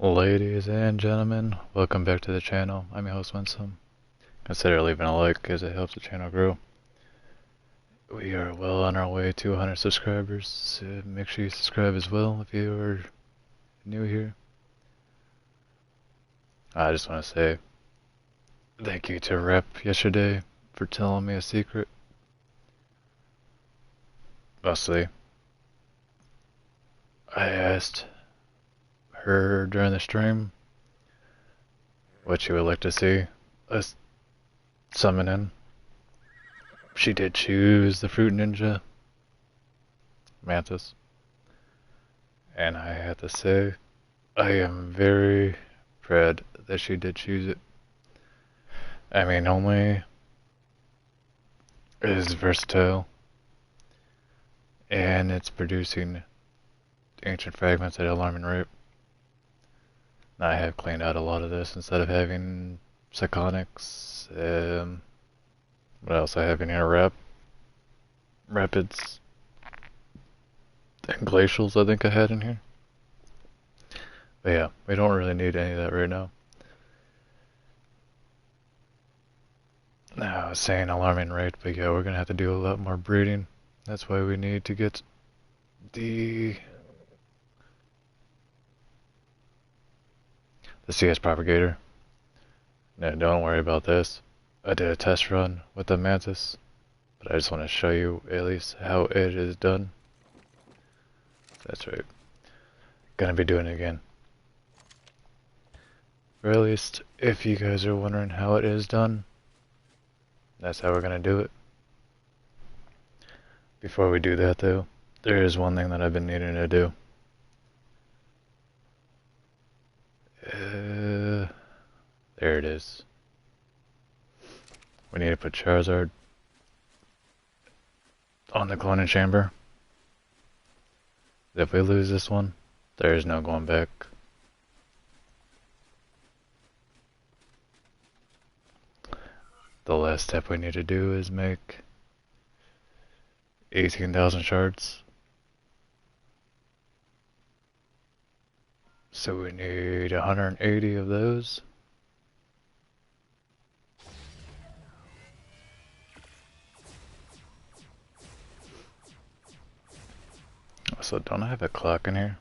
Ladies and gentlemen, welcome back to the channel. I'm your host Winsome. Consider leaving a like as it helps the channel grow. We are well on our way to 100 subscribers, so make sure you subscribe as well if you are new here. I just want to say thank you to Rep yesterday for telling me a secret. Mostly, I asked her during the stream what she would like to see us summon in. She did choose the Fruit Ninja, Mantis, and I have to say, I am very proud that she did choose it. I mean, only it is versatile, and it's producing ancient fragments at alarming rate. I have cleaned out a lot of this instead of having Psychonics. What else I have in here? Rapids, and Glacials I think I had in here. But yeah, we don't really need any of that right now. Now, I was saying alarming rate, but yeah, we're gonna have to do a lot more breeding. That's why we need to get the CS propagator. Now, don't worry about this. I did a test run with the Mantis, but I just want to show you at least how it is done. That's right. Gonna be doing it again. Or at least, if you guys are wondering how it is done, that's how we're gonna do it. Before we do that though, there is one thing that I've been needing to do. There it is. We need to put Charizard on the cloning chamber. If we lose this one, there is no going back. The last step we need to do is make 18,000 shards. So we need 180 of those. So don't I have a clock in here?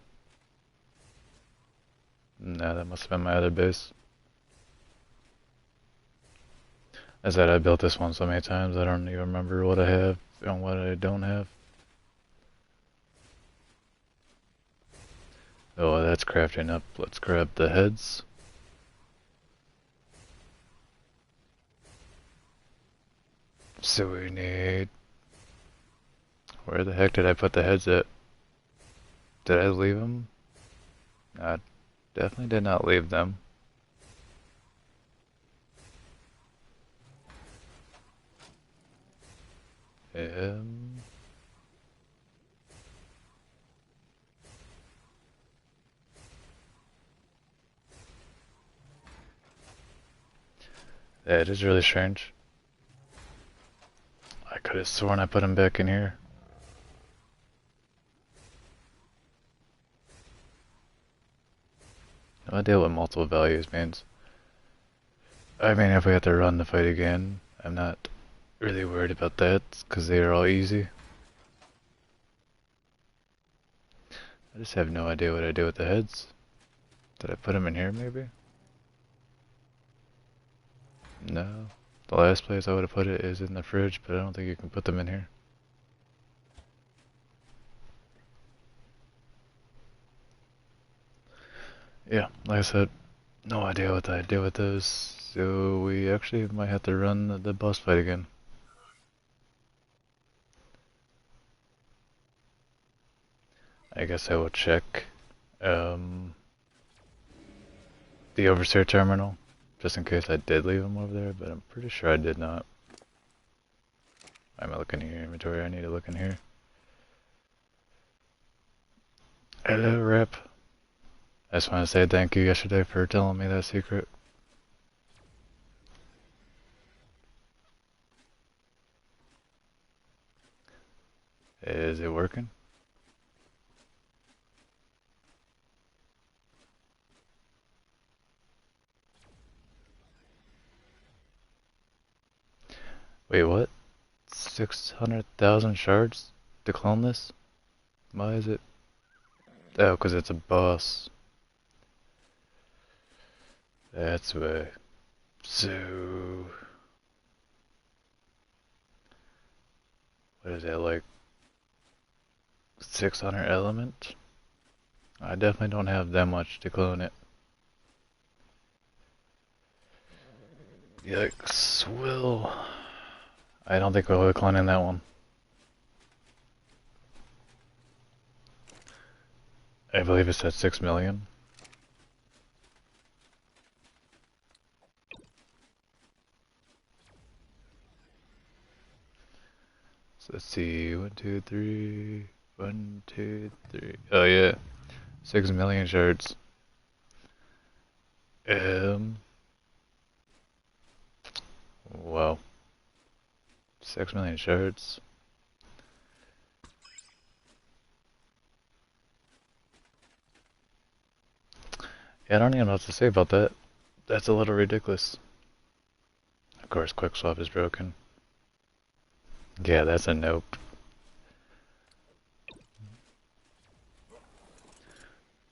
No, that must have been my other base. As that I built this one so many times I don't even remember what I have and what I don't have. Oh, that's crafting up. Let's grab the heads. So we need... Where the heck did I put the heads at? Did I leave them? I definitely did not leave them. That is really strange. I could have sworn I put them back in here. No idea what multiple values means. I mean, if we have to run the fight again, I'm not really worried about that, because they are all easy. I just have no idea what I did with the heads. Did I put them in here, maybe? No. The last place I would have put it is in the fridge, but I don't think you can put them in here. Yeah, like I said, no idea what I did with those, so we actually might have to run the boss fight again. I guess I will check the Overseer terminal, just in case I did leave them over there, but I'm pretty sure I did not. I'm looking in your inventory, I need to look in here. Hello, Rep. I just want to say thank you yesterday for telling me that secret. Is it working? Wait, what? 600,000 shards to clone this? Why is it? Oh, because it's a boss. That's why. So, what is that, like 600 element? I definitely don't have that much to clone it. Yikes, well, I don't think we'll be cloning that one. I believe it's at 6 million. So let's see, 1, 2, 3, 1, 2, 3. Oh yeah, 6 million shards. Wow, 6 million shards. Yeah, I don't even know what to say about that. That's a little ridiculous. Of course, quick swap is broken. Yeah, that's a nope.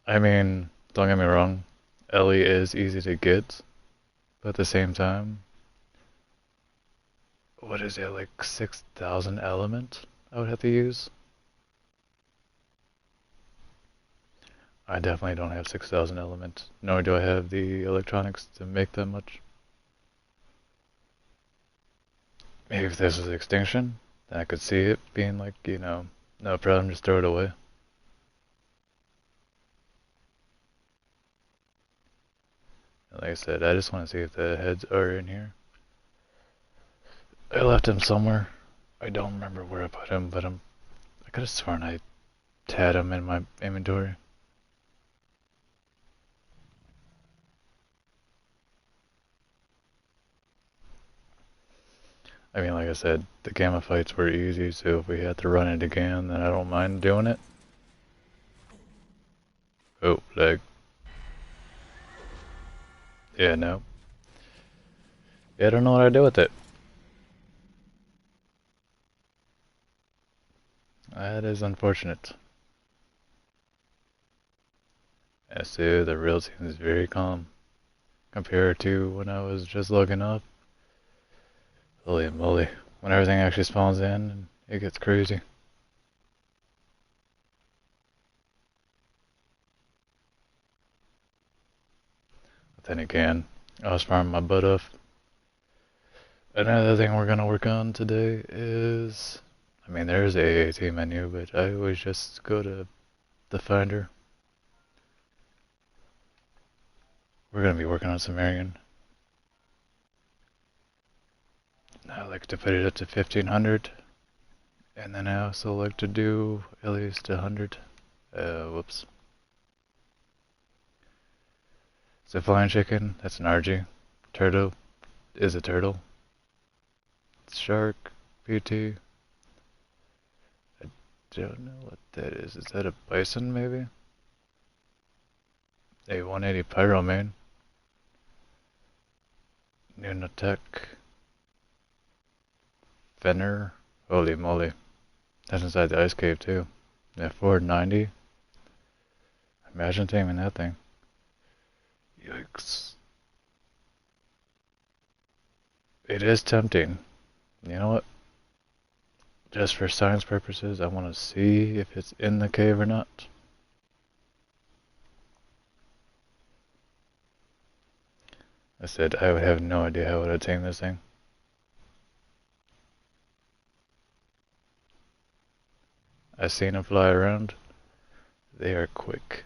I mean, don't get me wrong, Ellie is easy to get, but at the same time, what is it, like 6,000 element I would have to use? I definitely don't have 6,000 element, nor do I have the electronics to make that much. Maybe if this was extinction, then I could see it being like, you know, no problem, just throw it away. And like I said, I just want to see if the heads are in here. I left him somewhere. I don't remember where I put him, but I could have sworn I had him in my inventory. I mean, like I said, the gamma fights were easy, so if we had to run it again, then I don't mind doing it. Oh, lag. Yeah, no. Yeah, I don't know what I do with it. That is unfortunate. ASA, the real team is very calm compared to when I was just logging up. Holy moly. When everything actually spawns in, it gets crazy. But then again, I was farming my butt off. Another thing we're gonna work on today is, I mean, there's a AAT menu, but I always just go to the Finder. We're gonna be working on Sumerian. I like to put it up to 1500, and then I also like to do at least 100. Whoops. So flying chicken, that's an RG. Turtle is a turtle. Shark, PT. I don't know what that is. Is that a bison maybe? A 180 Pyro main. Nunatech. Fenner. Holy moly. That's inside the ice cave too. Yeah, 490. Imagine taming that thing. Yikes. It is tempting. You know what? Just for science purposes, I want to see if it's in the cave or not. I said I would have no idea how I would tame this thing. I've seen them fly around. They are quick.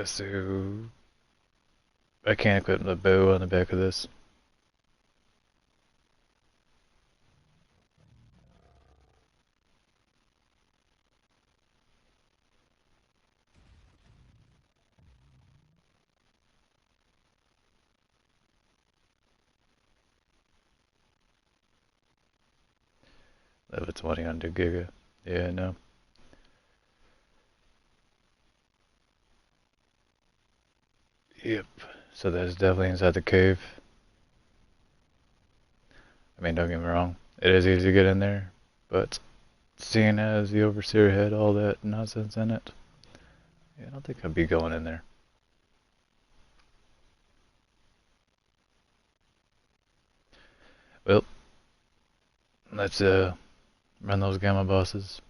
So I can't equip the bow on the back of this. Level 20 under Giga. Yeah, no. Yep. So that's definitely inside the cave. I mean, don't get me wrong, it is easy to get in there, but seeing as the Overseer had all that nonsense in it, yeah, I don't think I'd be going in there. Well, let's run those Gamma bosses.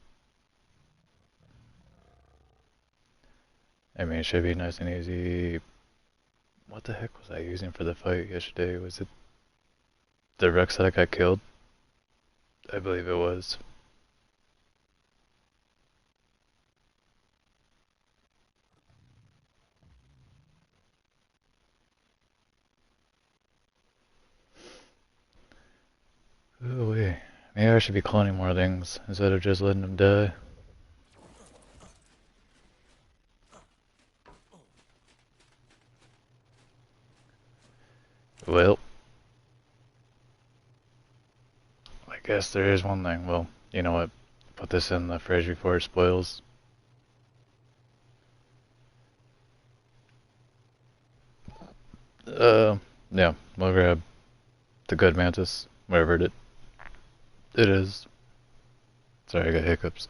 I mean, it should be nice and easy. What the heck was I using for the fight yesterday? Was it the Rex that I got killed? I believe it was. Oh wait, maybe I should be cloning more things instead of just letting them die. Well, I guess there is one thing. Well, you know what? Put this in the fridge before it spoils. Yeah, we'll grab the good Mantis, wherever it is. Sorry, I got hiccups.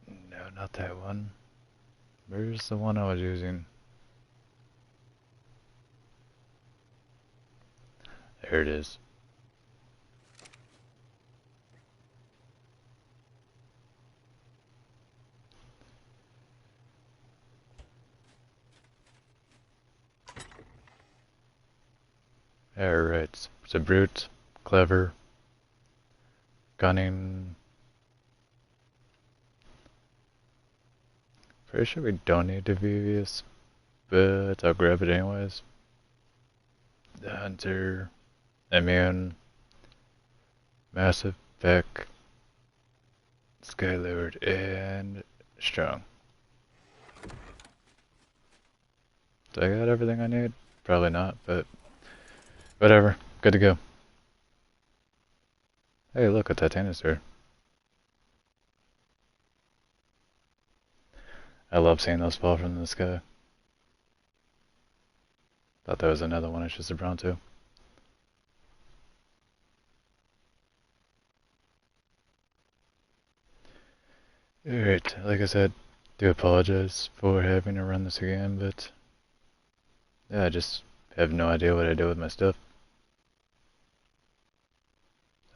No, not that one. Where's the one I was using? There it is. Alright, it's a brute, clever, gunning. Pretty sure we don't need Devious, but I'll grab it anyways. The Hunter, Immune, Massive, Peck, Skylord, and Strong. Do I got everything I need? Probably not, but whatever. Good to go. Hey, look, a Titanosaur. I love seeing those fall from the sky. Thought there was another one I should have brought to. Alright, like I said, do apologize for having to run this again, but yeah, I just have no idea what I do with my stuff.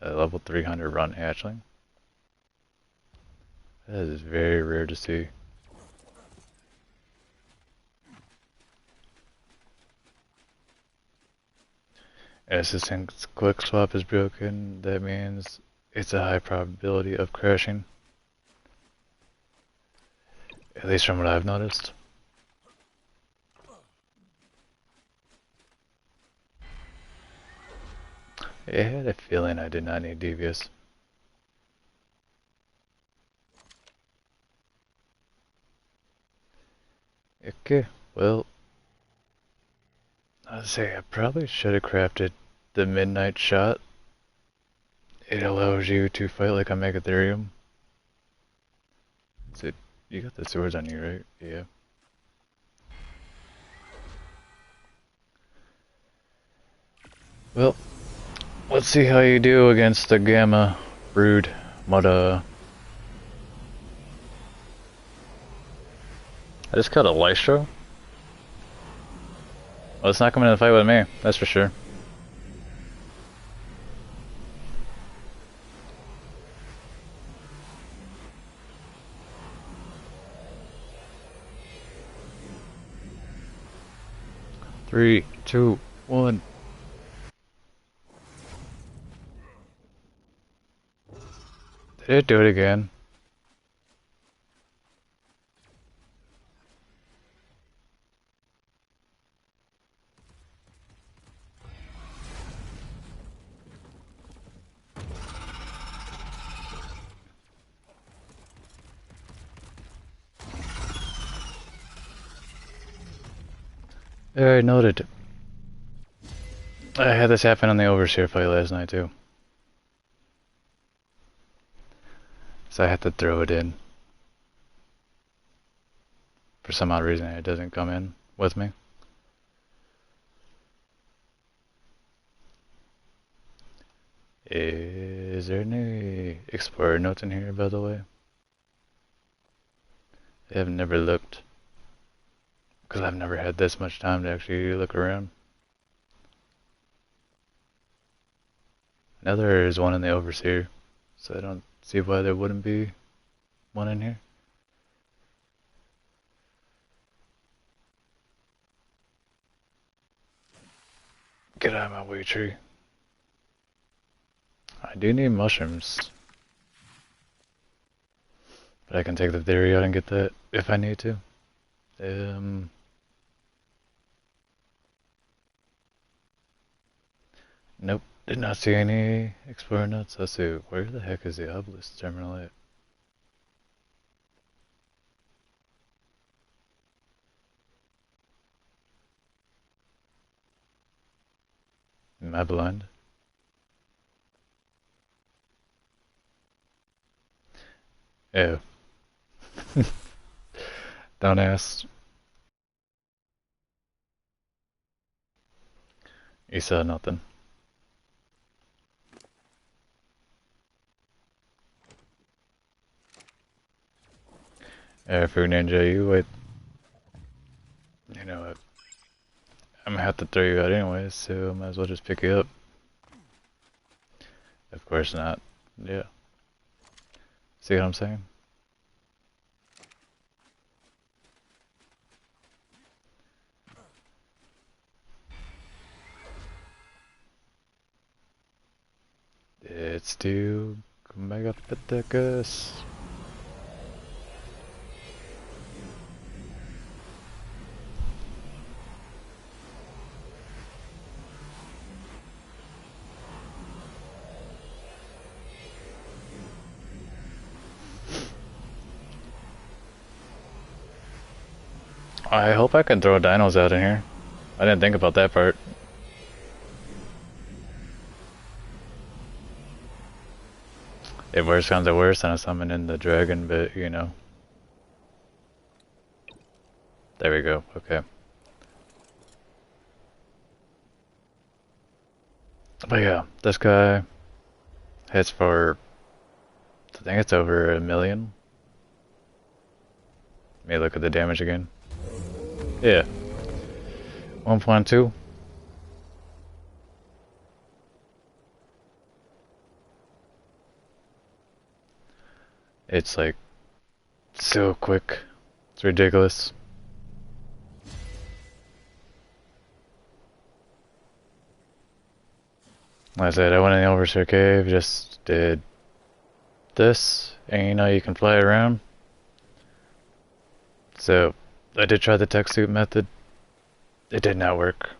A level 300 run hatchling. That is very rare to see. As since quick swap is broken, that means it's a high probability of crashing. At least from what I've noticed. I had a feeling I did not need Devious. Okay, well, I'd say I probably should have crafted the Midnight Shot. It allows you to fight like a Megatherium. So you got the swords on you, right? Yeah. Well, let's see how you do against the Gamma Brood Mudda. I just killed a Lystro. Well, it's not coming to the fight with me, that's for sure. Three, two, one. Did it do it again? Alright, noted. I had this happen on the Overseer fight last night too. So I had to throw it in. For some odd reason, it doesn't come in with me. Is there any Explorer notes in here, by the way? I have never looked. Because I've never had this much time to actually look around. Now there is one in the Overseer, so I don't see why there wouldn't be one in here. Get out of my way, tree. I do need mushrooms. But I can take the theory out and get that if I need to. Nope, did not see any Explorer notes. Let's see, where the heck is the obelisk terminal at? Am I blind? Ew. Don't ask. You saw nothing. Food Ninja, you wait. You know what? I'm gonna have to throw you out anyways, so I might as well just pick you up. Of course not. Yeah. See what I'm saying? It's to Megapithecus. I hope I can throw dinos out in here. I didn't think about that part. If worse comes to worse, then I summon in the dragon, but you know. There we go, okay. But yeah, this guy hits for, I think it's over 1 million. Let me look at the damage again. Yeah. 1.2. It's like so quick. It's ridiculous. Like I said, I went in the Overseer Cave, just did this, and you know you can fly around. So I did try the tech suit method. It did not work.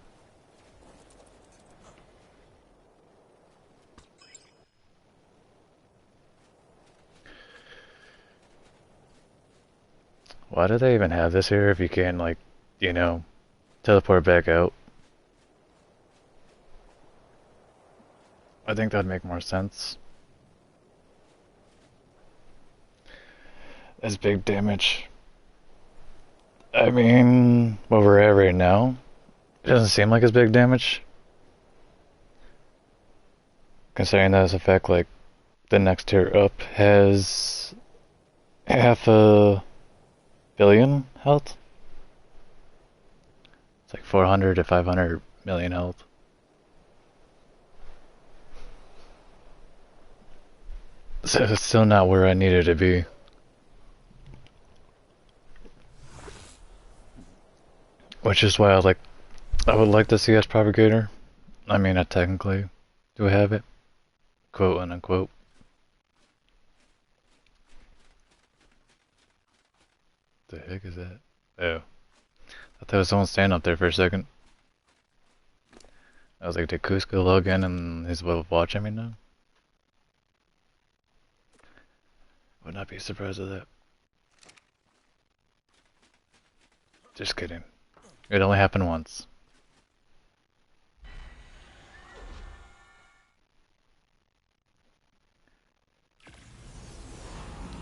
Why do they even have this here if you can, like, you know, teleport back out? I think that'd make more sense. That's big damage. I mean, where we're at right now, it doesn't seem like it's big damage. Considering that as a fact, like, the next tier up has 500 million health. It's like 400 to 500 million health. So it's still not where I needed to be. Which is why I would like the CS propagator. I mean, I technically do have it, quote and unquote. The heck is that? Oh, I thought there was someone standing up there for a second. I was like, did Cusco log in and he's watching me now? Would not be surprised at that. Just kidding. It only happened once.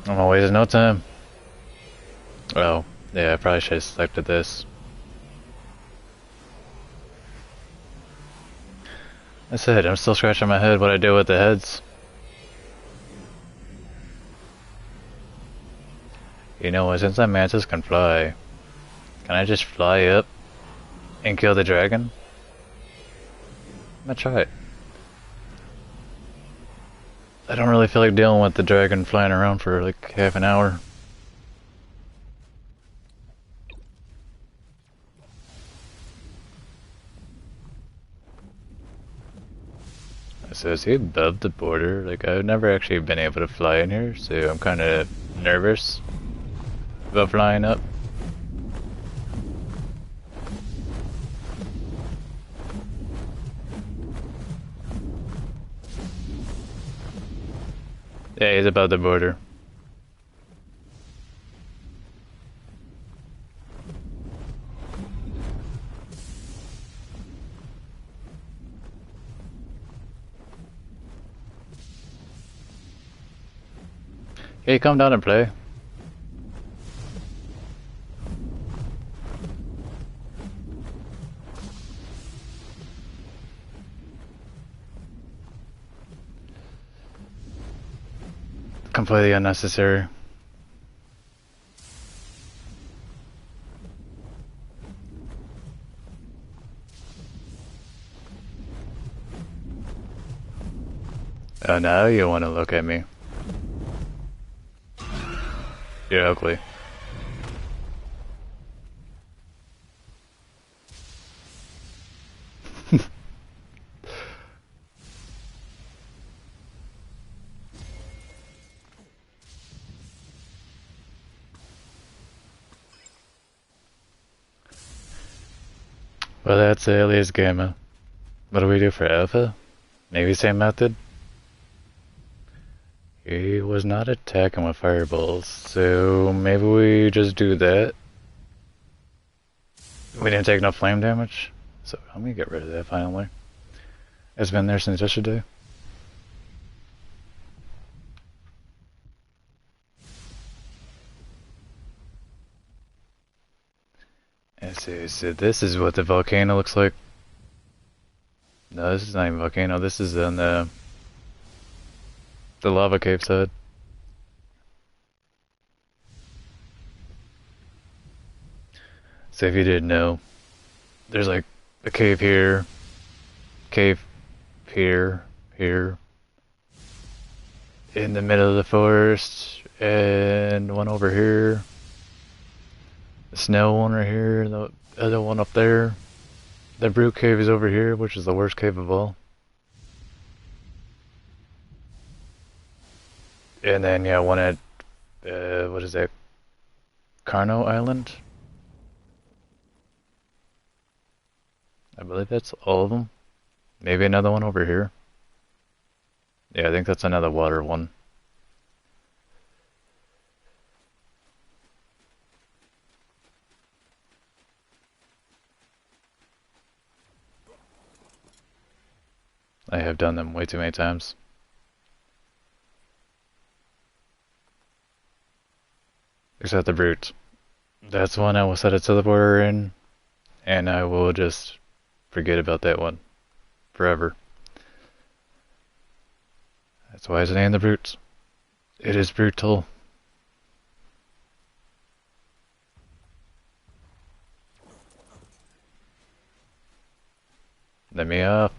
I'm not wasting no time. Oh, Yeah, I probably should have selected this. I said, I'm still scratching my head what I do with the heads. You know what, since that Mantis can fly, can I just fly up and kill the dragon? I'm gonna try it. I don't really feel like dealing with the dragon flying around for like half an hour. So is he above the border? Like, I've never actually been able to fly in here, so I'm kind of nervous about flying up. Yeah, he's above the border. Hey, come down and play. Completely unnecessary. Oh, now you want to look at me. You're ugly. Well, that's Alias Gamma. What do we do for Alpha? Maybe same method? He was not attacking with fireballs, so maybe we just do that. We didn't take enough flame damage, so I'm gonna get rid of that finally. It's been there since yesterday. Let's see, so this is what the volcano looks like. No, this is not even a volcano, this is on the lava cave side. So if you didn't know, there's like a cave here, cave here, here, in the middle of the forest, and one over here, the snow one right here, the other one up there. The brute cave is over here, which is the worst cave of all. And then, yeah, one at, what is that? Carno Island? I believe that's all of them. Maybe another one over here. Yeah, I think that's another water one. I have done them way too many times. Except the brute. That's one I will set a teleporter in, and I will just forget about that one forever. That's why it's named the brute. It is brutal. Let me up.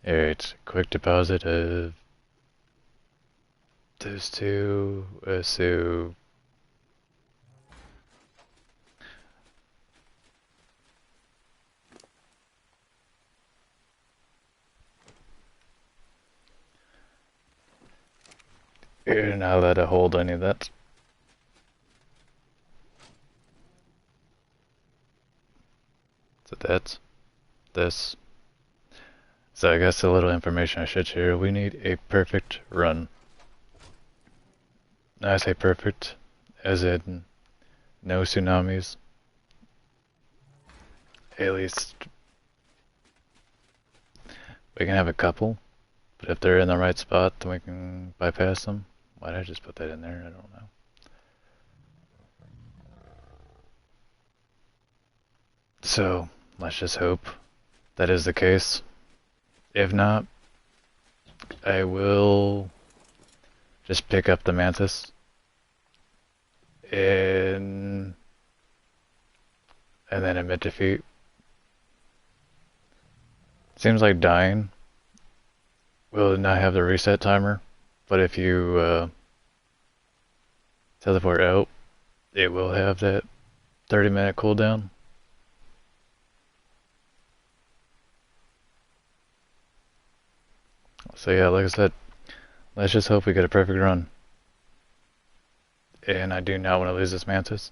Alright, quick deposit of those two, so you're not allowed to hold any of that. So that's this. So I guess a little information I should share. We need a perfect run. I say perfect, as in no tsunamis. At least we can have a couple, But if they're in the right spot, then we can bypass them. Why did I just put that in there? I don't know. So, let's just hope that is the case. If not, I will just pick up the Mantis and then admit defeat. Seems like dying will not have the reset timer, but if you teleport out, it will have that 30-minute cooldown. So yeah, like I said, let's just hope we get a perfect run. And I do not want to lose this Mantis.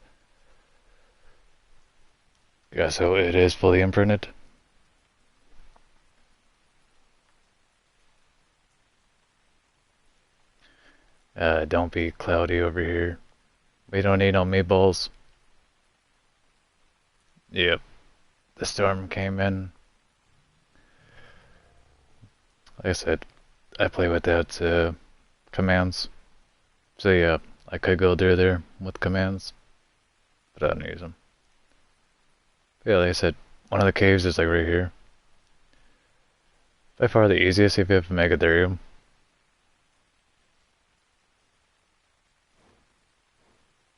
Yeah, so it is fully imprinted. Don't be cloudy over here. We don't need no meatballs. Yep. The storm came in. Like I said, I play without commands. So yeah, I could go through there with commands, but I don't use them. But yeah, like I said, one of the caves is like right here. By far the easiest if you have Megatherium.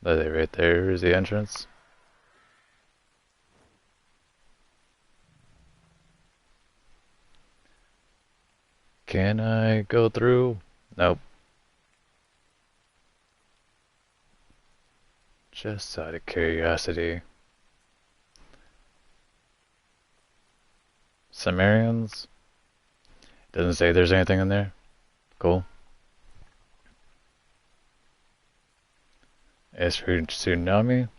That right there is the entrance. Can I go through? Nope. Just out of curiosity. Sumerians? Doesn't say there's anything in there. Cool. As for tsunami?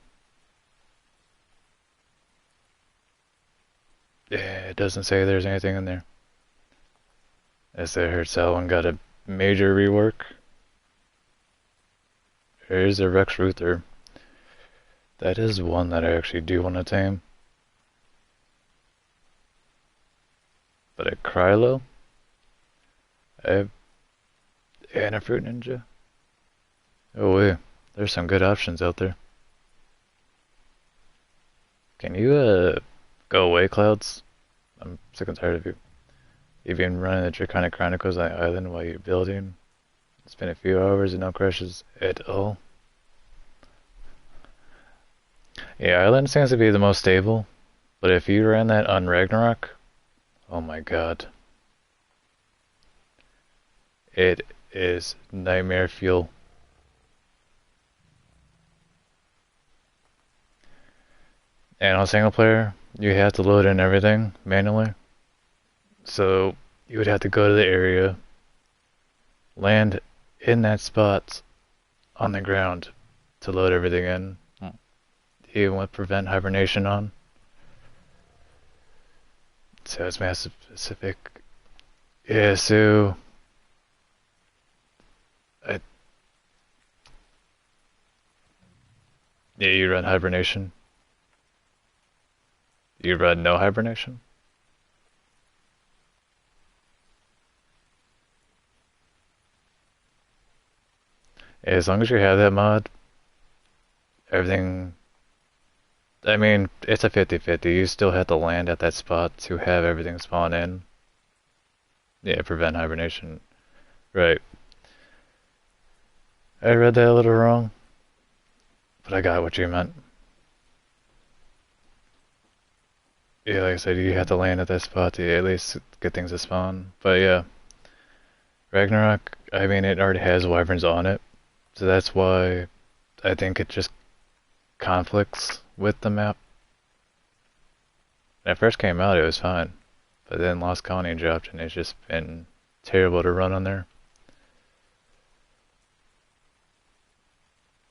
Yeah, it doesn't say there's anything in there. As I heard someone got a major rework. There is a Rex Ruther. That is one that I actually do want to tame. But a Krylo? And a Fruit Ninja? Oh wait, there's some good options out there. Can you go away, Clouds? I'm sick and tired of you. You've been running the Draconic Chronicles on the island while you're building. It's been a few hours and no crashes at all. Yeah, island seems to be the most stable, but if you ran that on Ragnarok, oh my god. It is nightmare fuel. And on single player, you have to load in everything manually. So you would have to go to the area, land in that spot on the ground to load everything in, even with prevent hibernation on. So it's massive specific. Yeah, so yeah, you run hibernation. You run no hibernation? As long as you have that mod, everything... I mean, it's a 50-50. You still have to land at that spot to have everything spawn in. Yeah, prevent hibernation. Right. I read that a little wrong, but I got what you meant. Yeah, like I said, you have to land at that spot to at least get things to spawn. But yeah, Ragnarok, I mean, it already has wyverns on it, so that's why I think it just conflicts with the map. When it first came out, it was fine, but then Lost Colony dropped, and it's just been terrible to run on there.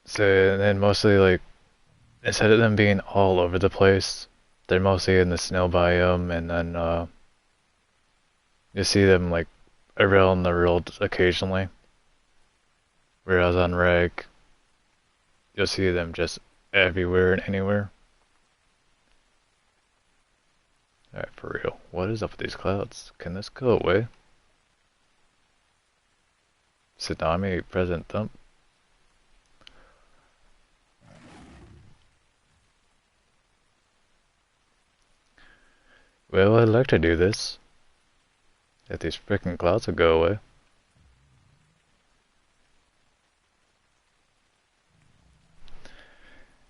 So then mostly, like, instead of them being all over the place, they're mostly in the snow biome, and then you see them like around the world occasionally. Whereas on Rag, you'll see them just everywhere and anywhere. Alright, for real. What is up with these clouds? Can this go away? Tsunami present thump. Well, I'd like to do this. If these frickin' clouds will go away.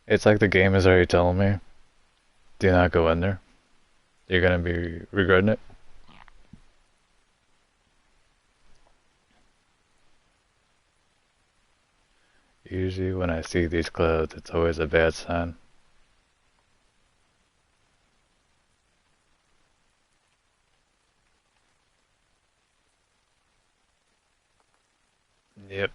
It's like the game is already telling me, do not go in there. You're gonna be regretting it. Usually when I see these clouds, it's always a bad sign. Yep.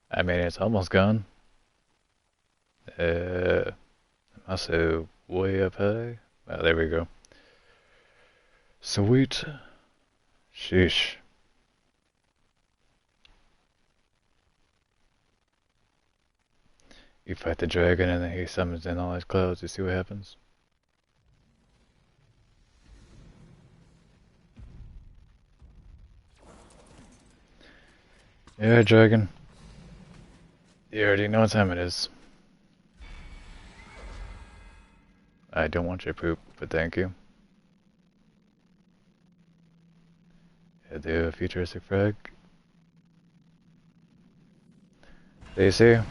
I mean, it's almost gone. Also way up high. Oh, there we go. Sweet. Sheesh. You fight the dragon and then he summons in all his clouds to see what happens. Yeah, dragon. You already know what time it is. I don't want your poop, but thank you. I do a futuristic frag. They say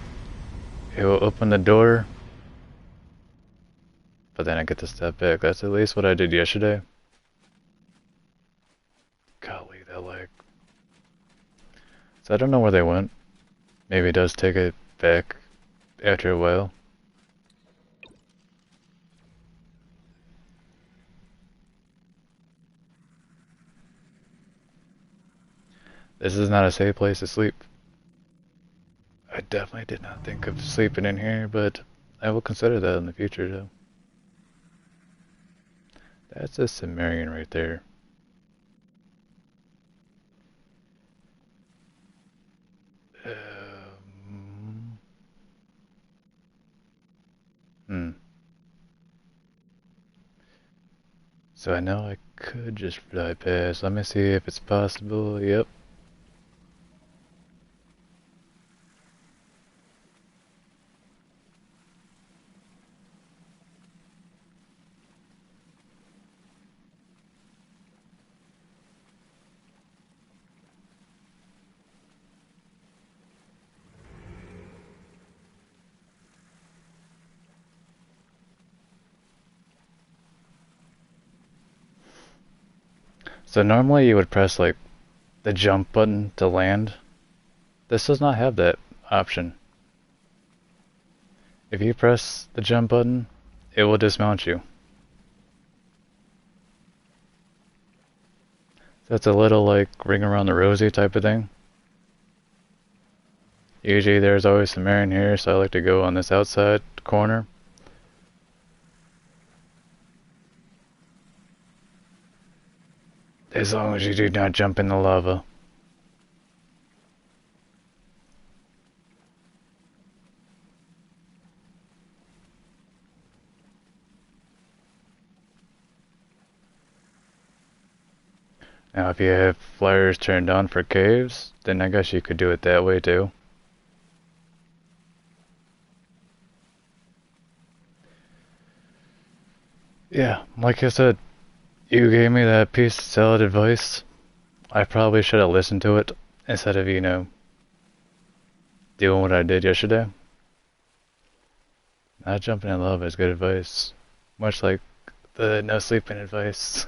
it will open the door, but then I get to step back. That's at least what I did yesterday. Golly, that lag. So I don't know where they went. Maybe it does take it back after a while. This is not a safe place to sleep. I definitely did not think of sleeping in here, but I will consider that in the future, though. That's a Sumerian right there. So I know I could just fly past. Let me see if it's possible. Yep. So normally you would press like the jump button to land. This does not have that option. If you press the jump button, it will dismount you. So it's a little like ring around the rosy type of thing. Usually there's always some air in here, so I like to go on this outside corner. As long as you do not jump in the lava. Now if you have flares turned on for caves, then I guess you could do it that way too. Yeah, like I said, you gave me that piece of solid advice. I probably should have listened to it instead of, doing what I did yesterday. Not jumping in lava is good advice. Much like the no sleeping advice.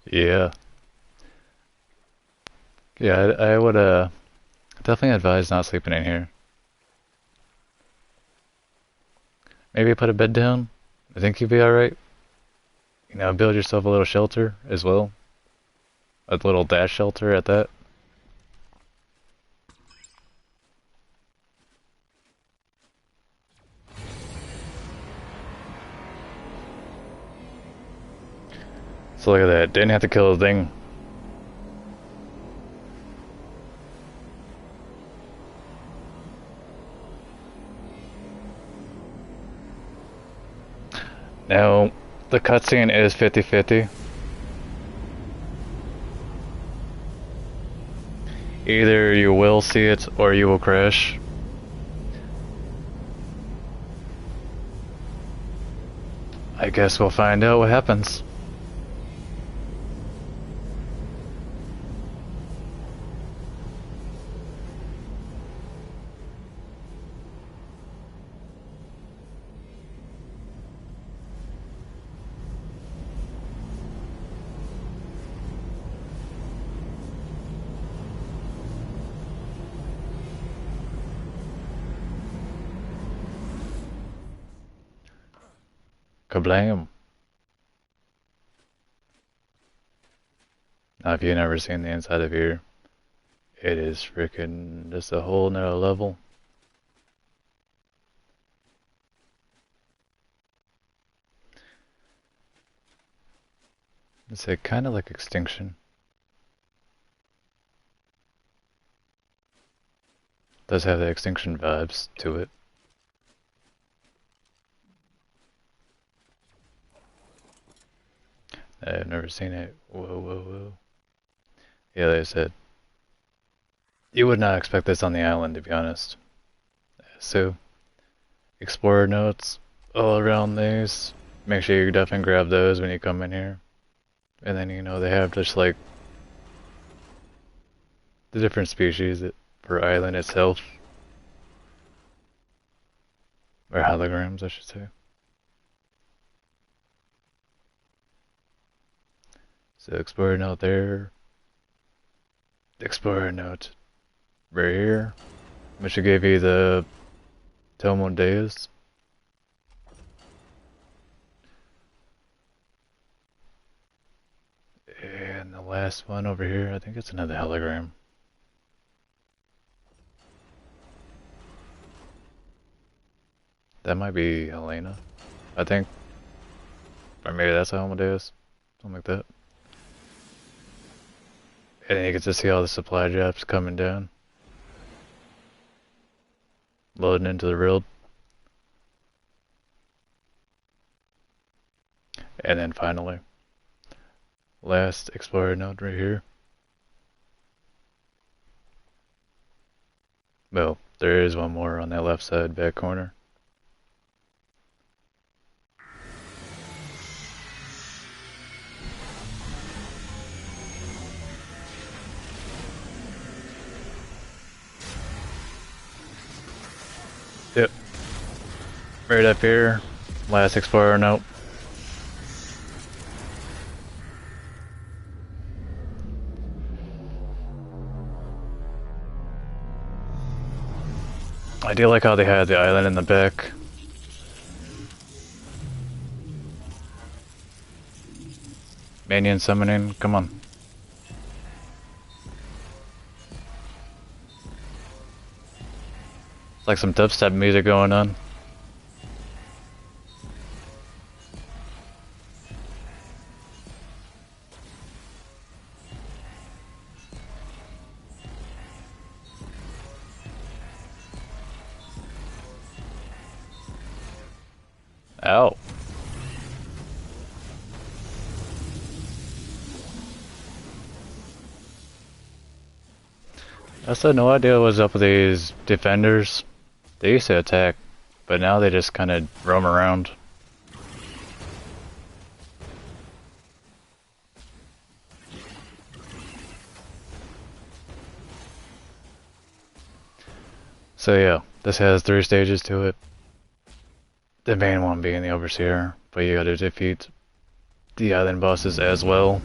Yeah. Yeah, I would definitely advise not sleeping in here. Maybe put a bed down. I think you'd be alright. Build yourself a little shelter as well. A little dash shelter at that. So look at that. Didn't have to kill a thing. Now, the cutscene is 50-50. Either you will see it or you will crash. I guess we'll find out what happens. Kablam. Now, if you've never seen the inside of here, it is freaking just a whole nother level. It's kind of like Extinction. Does have the Extinction vibes to it. I've never seen it. Whoa, whoa, whoa. Yeah, like I said, you would not expect this on the island, to be honest. So, explorer notes all around these. Make sure you definitely grab those when you come in here. And then, you know, they have just like the different species per island itself. Or holograms, I should say. So, explorer note there. Explorer note right here, which should give you the Tomo Deus. And the last one over here, I think it's another hologram. That might be Helena, I think. Or maybe that's a Homo Deus. Something like that. And you can just see all the supply drops coming down. Loading into the world. And then finally, last explorer node right here. Well, there is one more on that left side back corner. Yep. Right up here. Last explorer note. I do like how they had the island in the back. Minion summoning, come on. It's like some dubstep music going on. Ow. I still had no idea what was up with these defenders. They used to attack, but now they just kind of roam around. So yeah, this has 3 stages to it. The main one being the Overseer, but you gotta defeat the island bosses as well.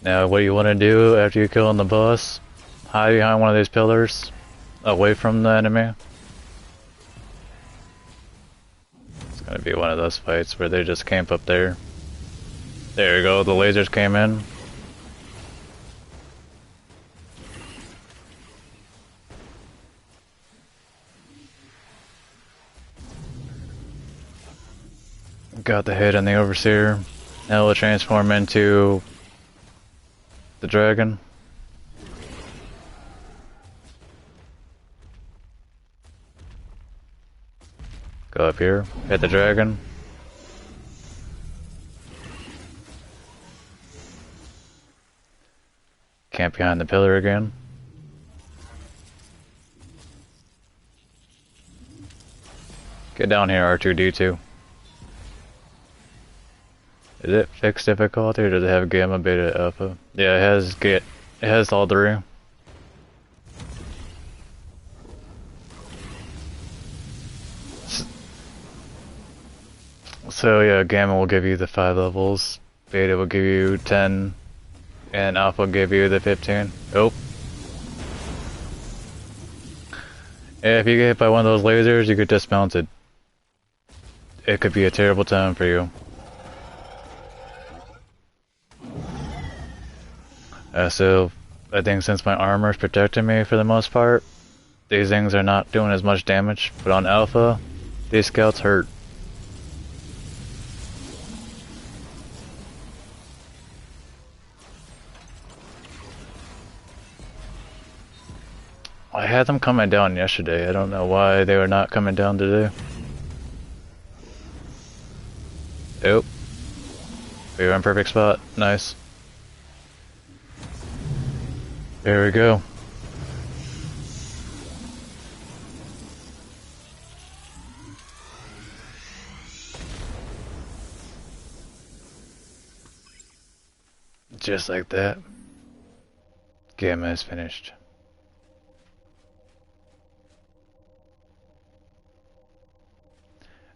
Now what you want to do after you kill the boss, hide behind one of these pillars, away from the enemy. It's gonna be one of those fights where they just camp up there. There you go, the lasers came in. Got the head on the Overseer. Now we'll transform into the dragon. Go up here, hit the dragon. Camp behind the pillar again. Get down here, R2-D2. Is it fixed difficulty or does it have gamma, beta, alpha? Yeah, it has all three. So yeah, gamma will give you the 5 levels, beta will give you 10, and alpha will give you the 15. Oh. And if you get hit by one of those lasers, you get dismounted. It could be a terrible time for you. So, I think since my armor is protecting me for the most part, these things are not doing as much damage, but on alpha, these scouts hurt. I had them coming down yesterday. I don't know why they were not coming down today. Oh. We were in perfect spot. Nice. There we go. Just like that. Gamma is finished.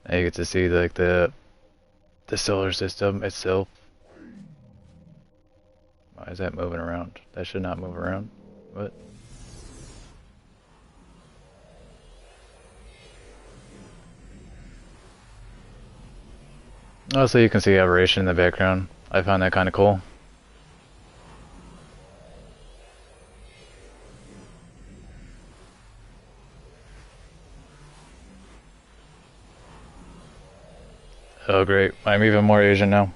Now you get to see like the solar system itself. Why is that moving around? That should not move around. What? Also, you can see aberration in the background. I found that kind of cool. Oh great, I'm even more Asian now.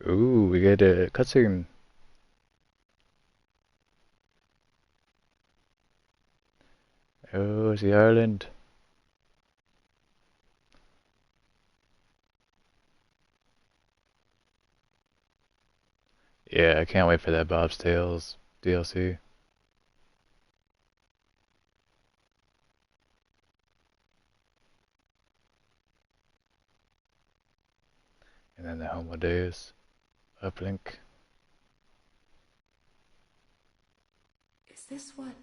Ooh, we get a cutscene. Oh, it's the island. Yeah, I can't wait for that Bob's Tales DLC. And then the Homo Deus uplink. Is this what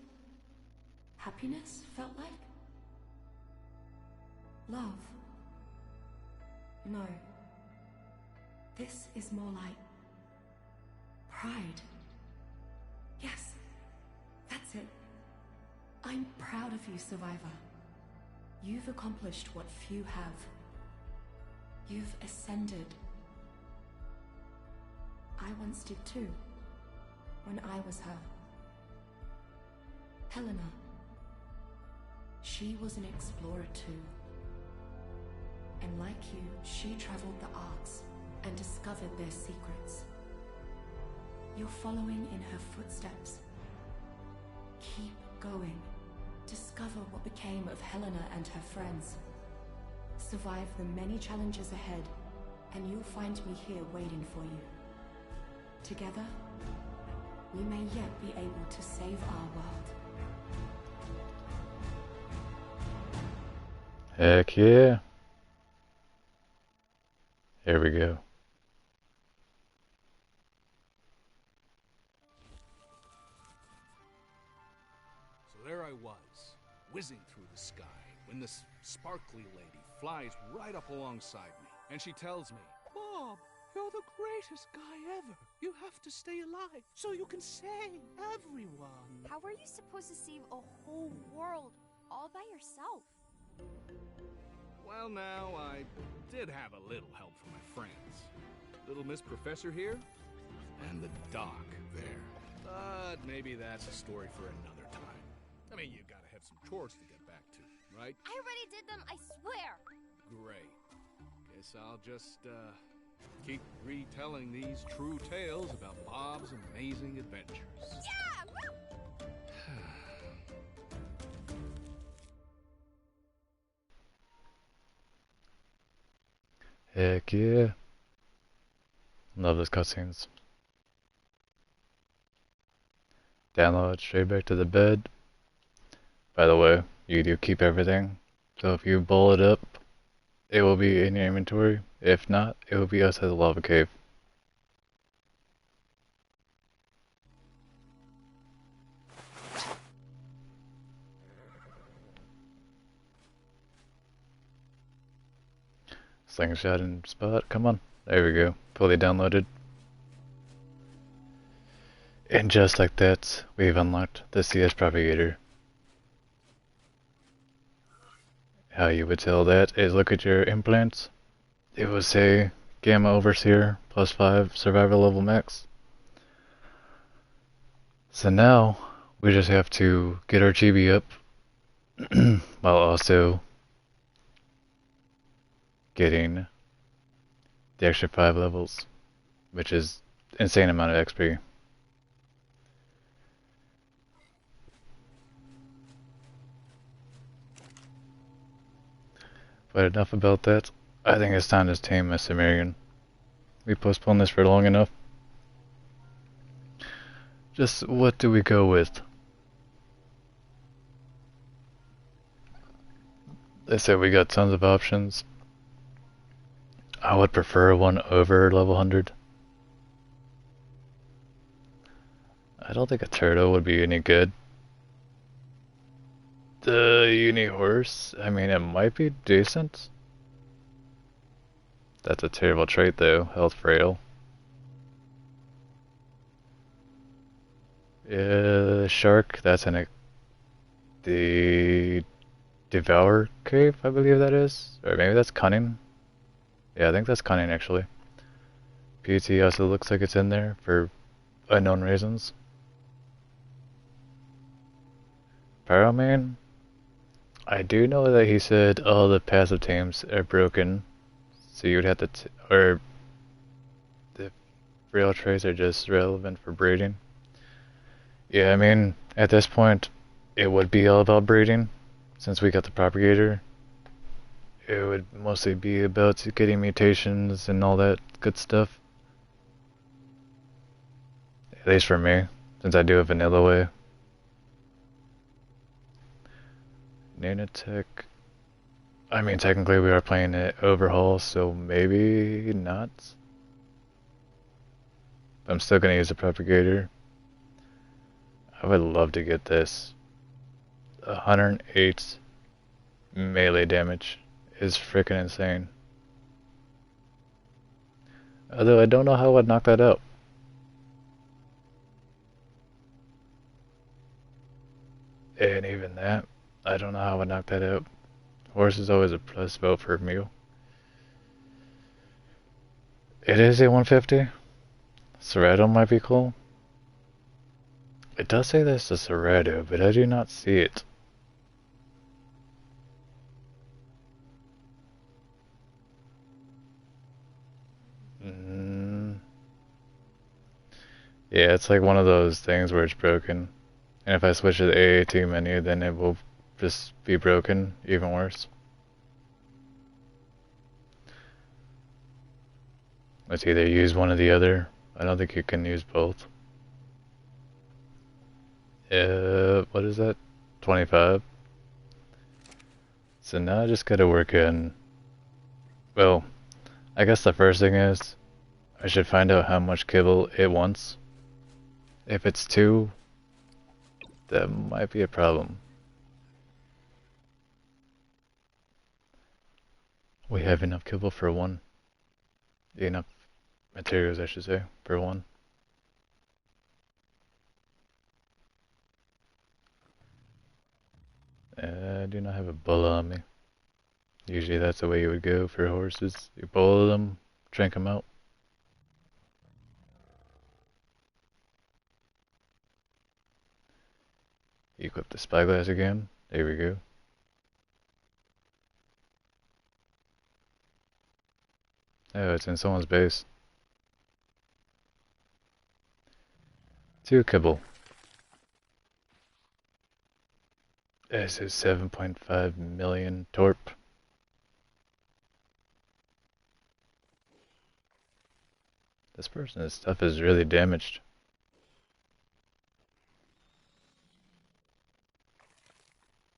happiness felt like? Love? No. This is more like pride. Yes, that's it. I'm proud of you, Survivor. You've accomplished what few have. You've ascended. I once did too, when I was her. Helena. She was an explorer too. And like you, she traveled the arcs and discovered their secrets. You're following in her footsteps. Keep going. Discover what became of Helena and her friends. Survive the many challenges ahead, and you'll find me here waiting for you. Together, we may yet be able to save our world. Heck yeah. Here we go. So there I was, whizzing through the sky, when this sparkly lady flies right up alongside me, and she tells me, "Bob, you're the greatest guy ever. You have to stay alive so you can save everyone." How are you supposed to save a whole world all by yourself? Well, now, I did have a little help from my friends. Little Miss Professor here, and the doc there. But maybe that's a story for another time. I mean, you gotta have some chores to get back to, right? I already did them, I swear! Great. Guess I'll just, Keep retelling these true tales about Bob's amazing adventures. Heck yeah. Love those cutscenes. Download straight back to the bed. By the way, you do keep everything. So if you bowl it up, it will be in your inventory. If not, it will be outside the lava cave. Slingshot and spot, come on. There we go. Fully downloaded. And just like that, we've unlocked the CS propagator. How you would tell that is look at your implants. It will say Gamma Overseer +5 survival level max. So now we just have to get our GB up while also getting the extra 5 levels, which is insane amount of XP. But enough about that. I think it's time to tame a Cimmerian. We postponed this for long enough. Just what do we go with? They said we got tons of options. I would prefer one over level 100. I don't think a turtle would be any good. The uni horse, I mean, it might be decent. That's a terrible trait though, health frail. Shark, that's in the Devour Cave, I believe that is. Or maybe that's Cunning. Yeah, I think that's Cunning actually. PT also looks like it's in there for unknown reasons. Pyroman, I do know that he said all the passive tames are broken, so you would have to, or the real traits are just relevant for breeding. Yeah, I mean, at this point, it would be all about breeding, since we got the propagator. It would mostly be about getting mutations and all that good stuff. At least for me, since I do a vanilla way. Nanotech. I mean, technically we are playing it overhaul, so maybe not. But I'm still gonna use the propagator. I would love to get this. 108 melee damage is freaking insane. Although I don't know how I'd knock that out. And even that, I don't know how I'd knock that out. Horse is always a plus vote for me. It is a 150. Serrato might be cool. It does say this is a Serrato, but I do not see it. Yeah, it's like one of those things where it's broken. And if I switch to the AAT menu, then it will just be broken, even worse. Let's either use one or the other. I don't think you can use both. What is that? 25. So now I just gotta work in. Well, I guess the first thing is I should find out how much kibble it wants. If it's 2, that might be a problem. We have enough kibble for 1. Enough materials, I should say, for 1. I do not have a bulla on me. Usually that's the way you would go for horses. You bulla them, drink them out. Equip the spyglass again. There we go. Oh, it's in someone's base. 2 kibble. This is 7.5 million torp. This person's stuff is really damaged.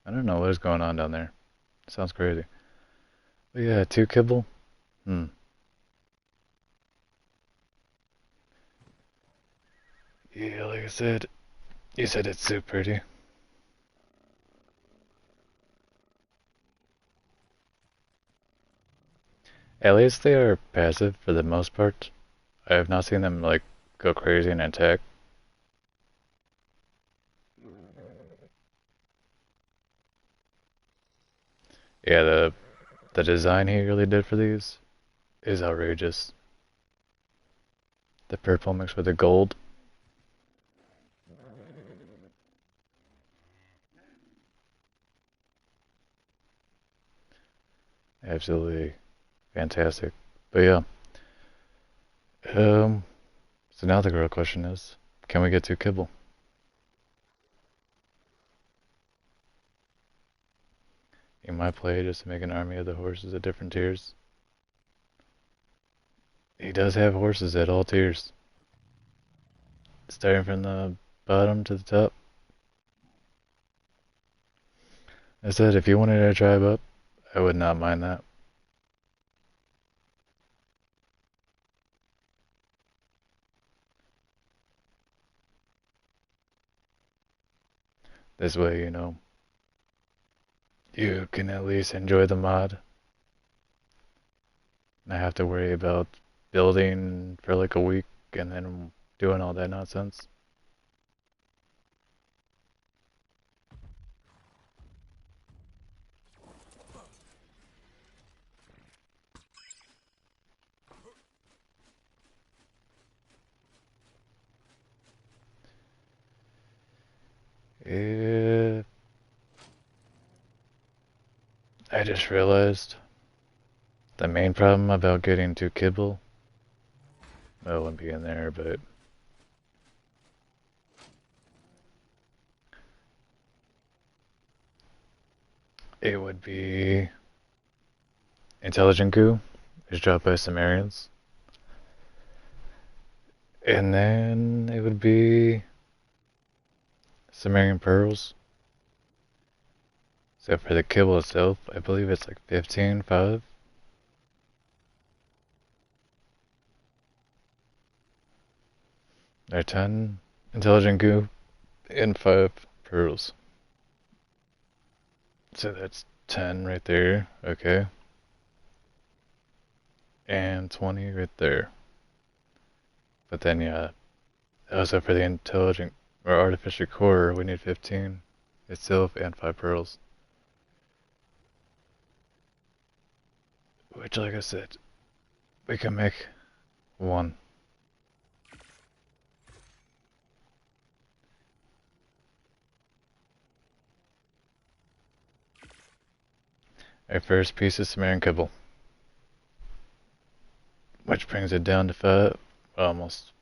I don't know what is going on down there. Sounds crazy. But yeah, 2 kibble. Yeah, like I said, you said it's so pretty. At least they are passive for the most part. I have not seen them like go crazy and attack. Yeah, the design he really did for these is outrageous. The purple mixed with the gold. Absolutely fantastic. But yeah. So now the real question is, can we get 2 kibble? You might play just to make an army of the horses at different tiers. He does have horses at all tiers. Starting from the bottom to the top. I said if you wanted to tribe up, I would not mind that. This way, you know, you can at least enjoy the mod. Not have to worry about building for like a week and then doing all that nonsense. Yeah. I just realized the main problem about getting 2 kibble, well, it wouldn't be in there, but it would be intelligent goo is dropped by Sumerians. And then it would be Sumerian pearls. So for the kibble itself, I believe it's like 15.5. Or 10 intelligent goo and 5 pearls. So that's 10 right there, okay. And 20 right there. But then yeah, also for the intelligent or artificial core, we need 15 itself and 5 pearls. Which, like I said, we can make 1. Our first piece is Sumerian kibble. Which brings it down to 5, almost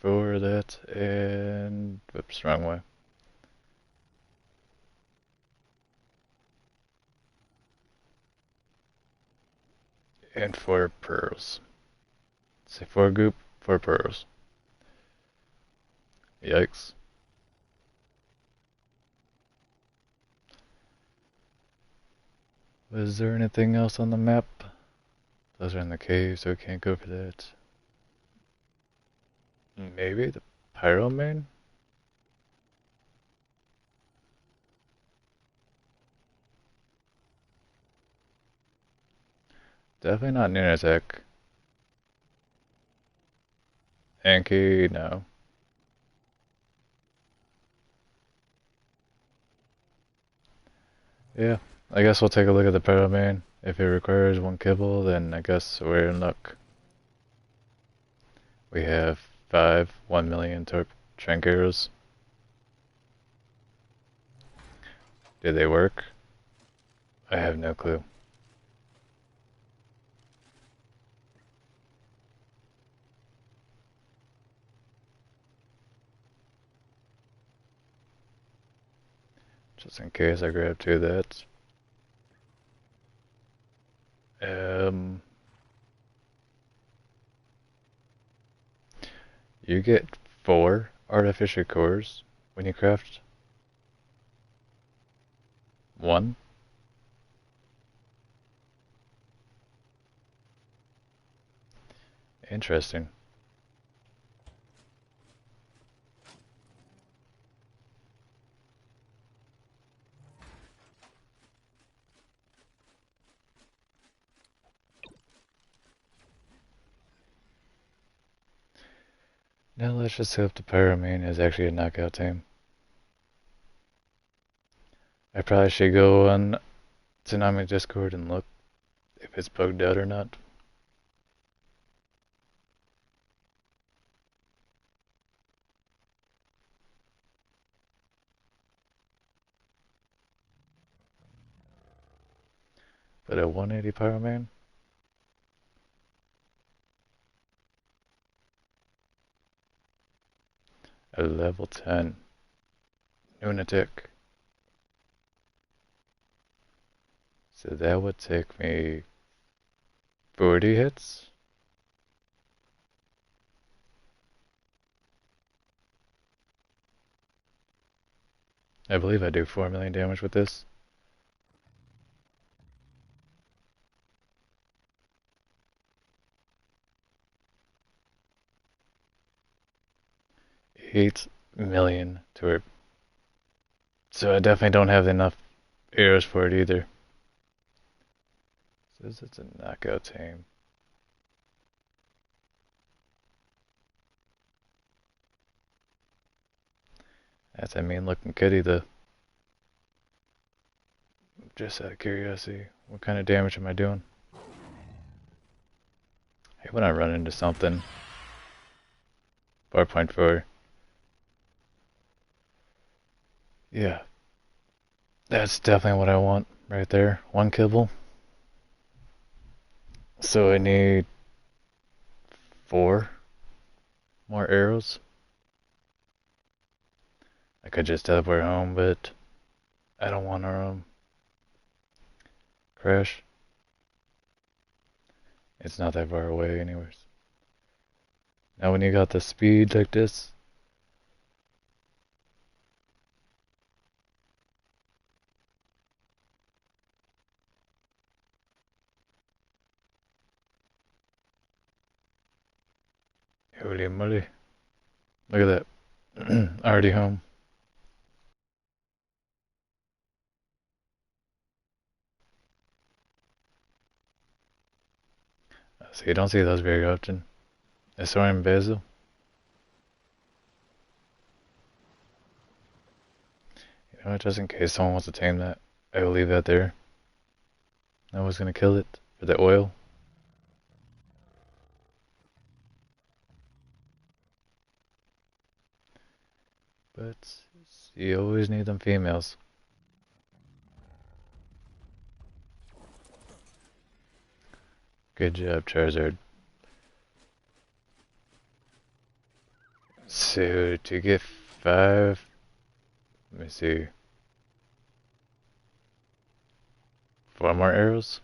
4 that, and, whoops, wrong way. And 4 pearls. Say 4 goop, 4 pearls. Yikes. Was there anything else on the map? Those are in the cave, so we can't go for that. Maybe the Pyro main? Definitely not Ninotech. Anki, no. Yeah, I guess we'll take a look at the Pyro main. If it requires 1 kibble, then I guess we're in luck. We have 5 1 million trank arrows. Did they work? I have no clue. Just in case I grab two of that. You get 4 artificial cores when you craft 1. Interesting. Now let's just hope the Pyroman is actually a knockout team. I probably should go on Tsunami Discord and look if it's bugged out or not. But a 180 Pyroman? A level 10 lunatic. So that would take me 40 hits? I believe I do 4 million damage with this. $8 million to it. So I definitely don't have enough arrows for it either. Says it's a knockout team. That's a mean looking kitty though. Just out of curiosity, what kind of damage am I doing? Hey, when I run into something. 4.4. Yeah. That's definitely what I want right there. 1 kibble. So I need 4 more arrows. I could just teleport home, but I don't want to crash. It's not that far away anyways. Now when you got the speed like this, holy moly. Look at that. Already home. So you don't see those very often. Asorian Basil. You know what, just in case someone wants to tame that, I will leave that there. No one's gonna kill it for the oil. But you always need them females. Good job, Charizard. So to get 5, let me see, 4 more arrows.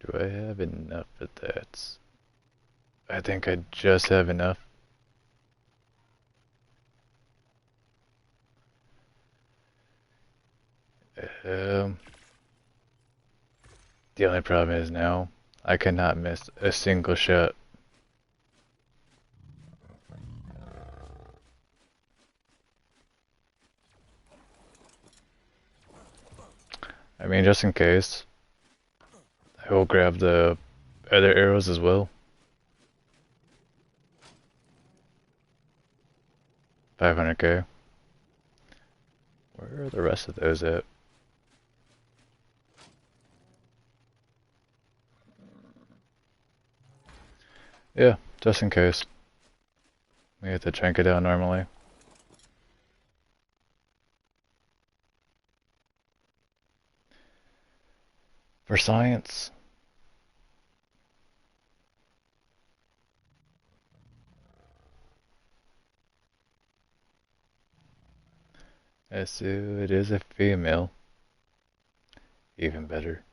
Do I have enough of that? I think I just have enough. Um, the only problem is now I cannot miss a single shot. I mean, just in case, I will grab the other arrows as well. 500k. Where are the rest of those at? Yeah, just in case. We have to chunk it out normally. For science. So it is a female. Even better.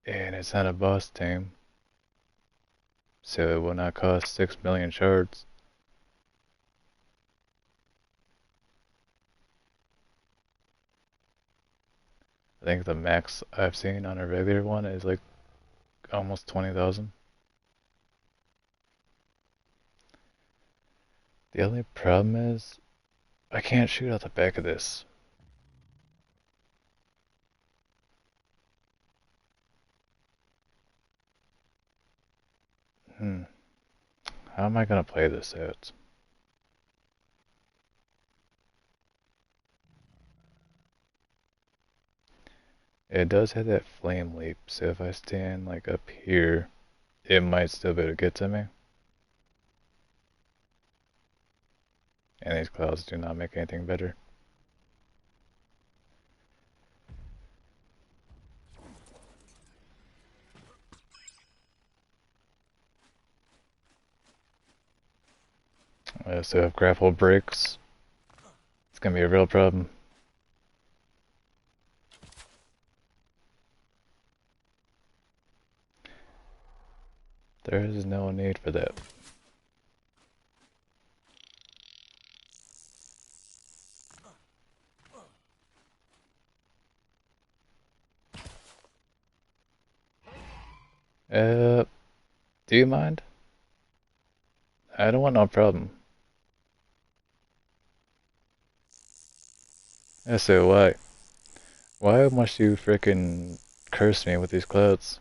And it's not a boss team. So it will not cost 6 million shards. I think the max I've seen on a regular one is like almost 20,000. The only problem is I can't shoot out the back of this. How am I gonna play this out? It does have that flame leap, so if I stand like up here, it might still be able to get to me. And these clouds do not make anything better. So if grapple breaks, it's gonna be a real problem. There is no need for that. Do you mind? I don't want no problem. So why? Why must you frickin' curse me with these clouds?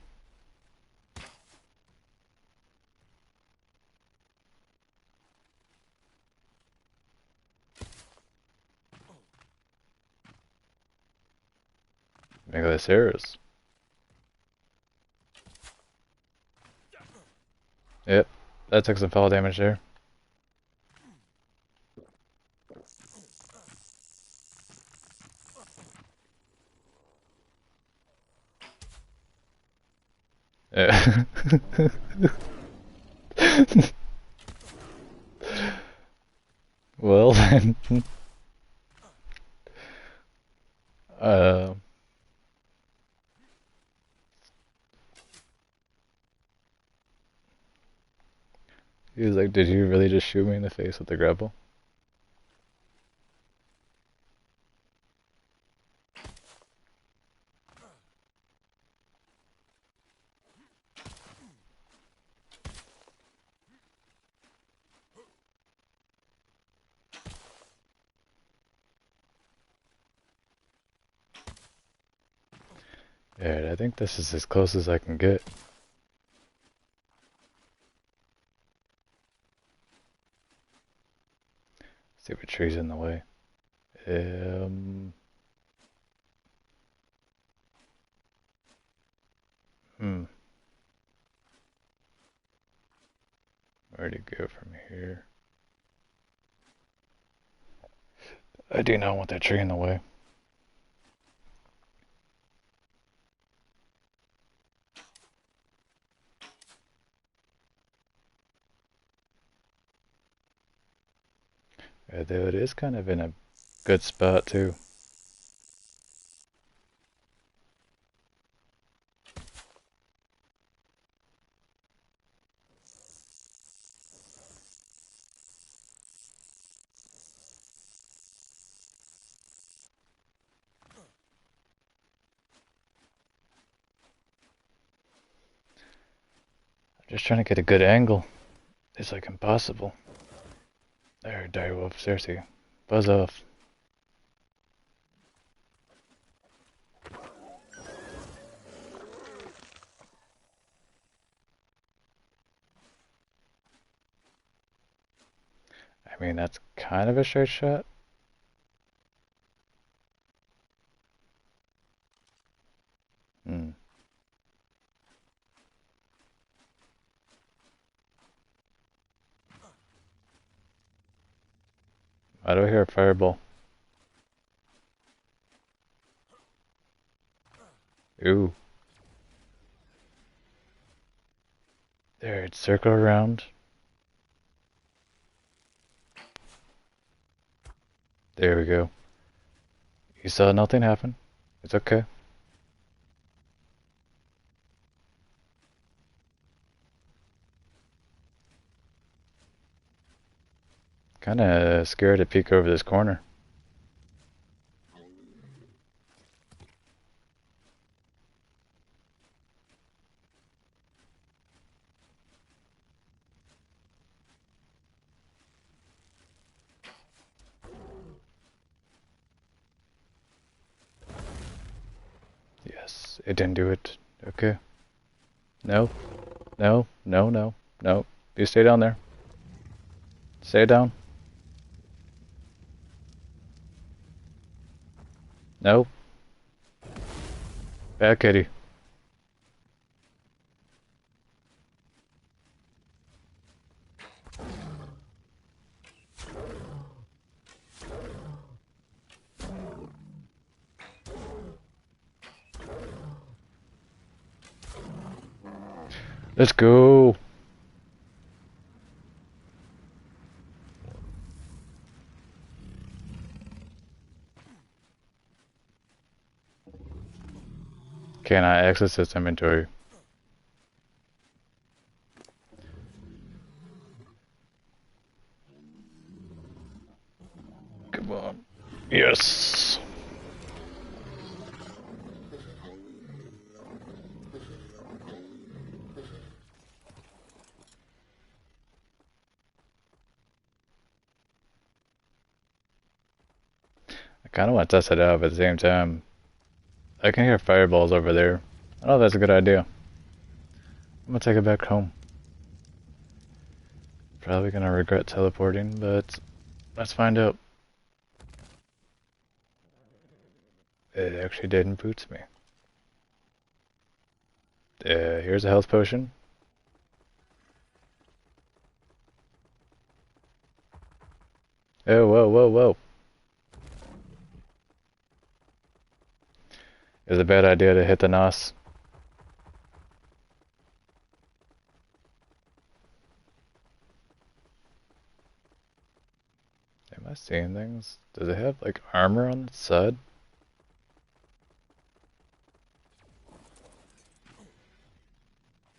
Megalith's arrows. Yep, that took some fall damage there. Yeah. Well then. uh, he was like, did you really just shoot me in the face with the grapple? Alright, I think this is as close as I can get. See what tree's in the way. Where to go from here? I do not want that tree in the way. Though it is kind of in a good spot too. I'm just trying to get a good angle. It's like impossible. There, direwolf, seriously. Buzz off. I mean, that's kind of a straight shot. Why do I hear a fireball? Ooh. There, it's circle around. There we go. You saw nothing happen. It's okay. Kinda scared to peek over this corner. Yes, it didn't do it. Okay. No. No. No, no. No. You stay down there. Stay down. No. Bad kitty. Let's go. Can I access this inventory? Come on. Yes. I kind of want to test it out, but at the same time, I can hear fireballs over there. I don't know if that's a good idea. I'm gonna take it back home. Probably gonna regret teleporting, but let's find out. It actually didn't boot me. Here's a health potion. Oh, whoa, whoa, whoa. It was a bad idea to hit the NOS. Am I seeing things? Does it have, like, armor on its side?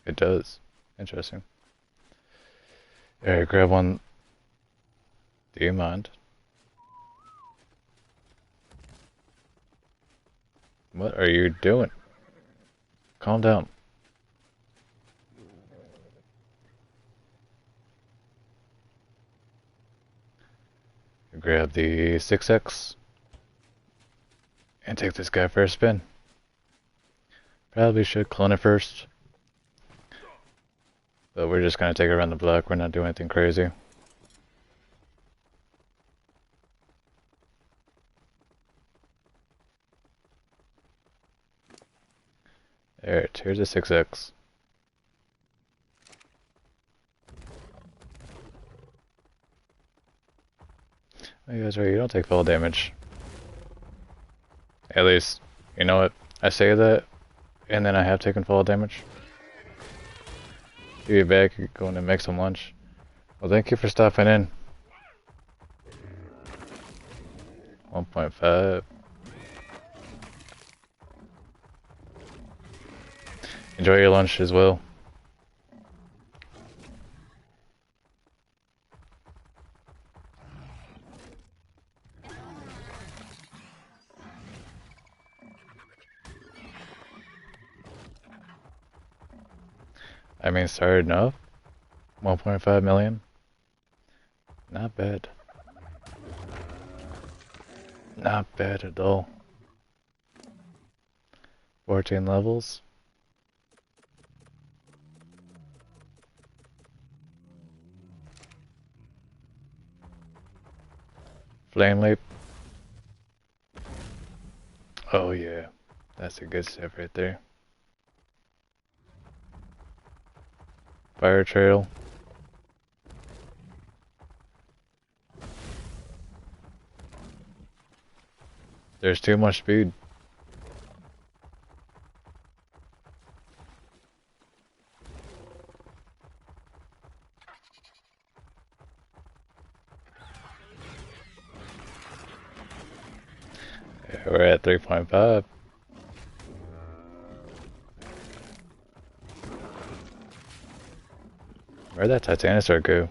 It does. Interesting. Alright, grab one. Do you mind? What are you doing? Calm down. Grab the 6X and take this guy for a spin. Probably should clone it first, but we're just gonna take it around the block. We're not doing anything crazy. Alright, here's a 6X. Oh, you guys are right, you don't take fall damage. At least, you know what? I say that, and then I have taken fall damage. Be back, going to make some lunch. Well, thank you for stopping in. 1.5. Enjoy your lunch as well. I mean, started enough. 1.5 million. Not bad. Not bad at all. 14 levels. Flame leap. Oh yeah, that's a good step right there. Fire trail. There's too much speed. Yeah, we're at 3.5. Where'd that Titanosaur go?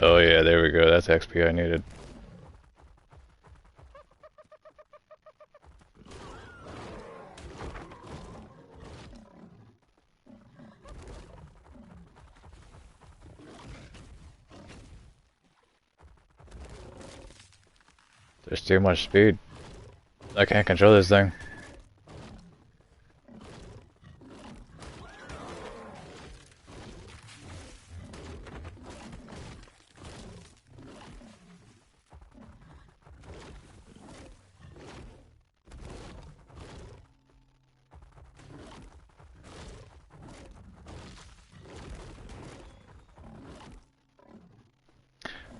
Oh yeah, there we go. That's XP I needed. There's too much speed. I can't control this thing.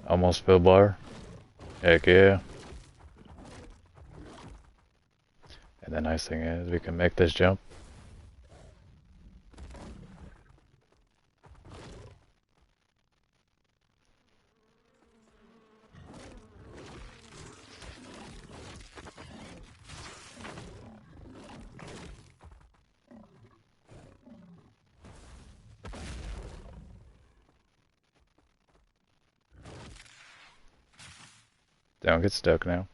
Almost full bar. Heck yeah. And the nice thing is we can make this jump. Don't get stuck now.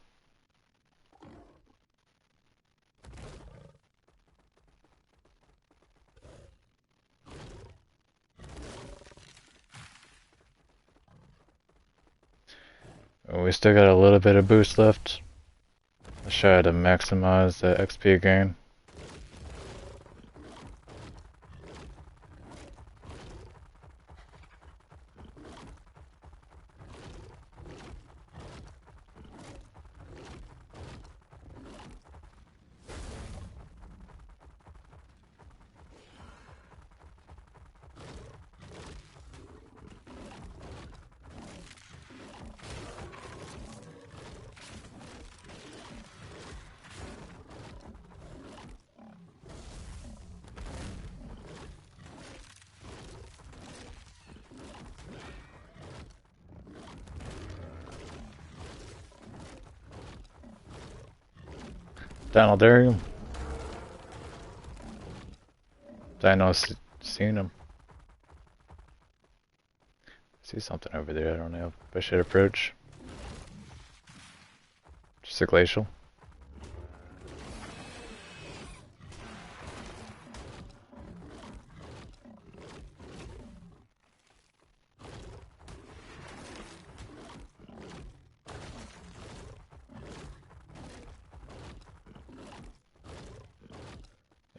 We still got a little bit of boost left. Let's try to maximize the XP gain. Dinaldarium. Dino's seen him. See something over there, I don't know if I should approach. Just a glacial.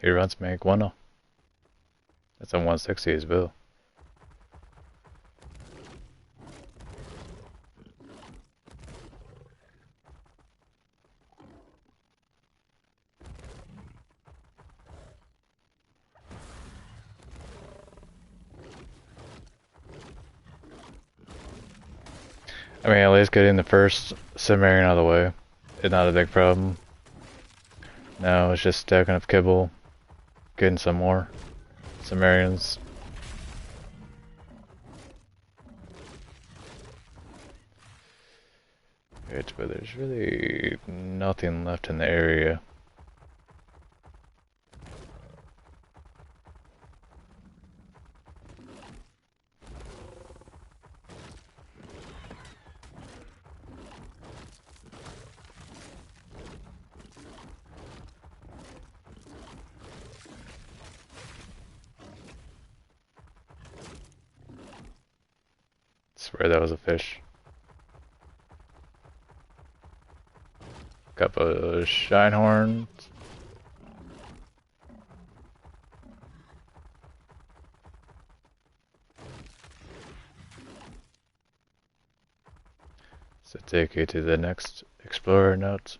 He runs make 1-0. That's a 160 as well. I mean, at least getting the first submarine out of the way is not a big problem. Now it's just stacking up kibble, getting some more submarines. But there's really nothing left in the area. Swear that was a fish. Couple of shine horns. So take you to the next explorer notes.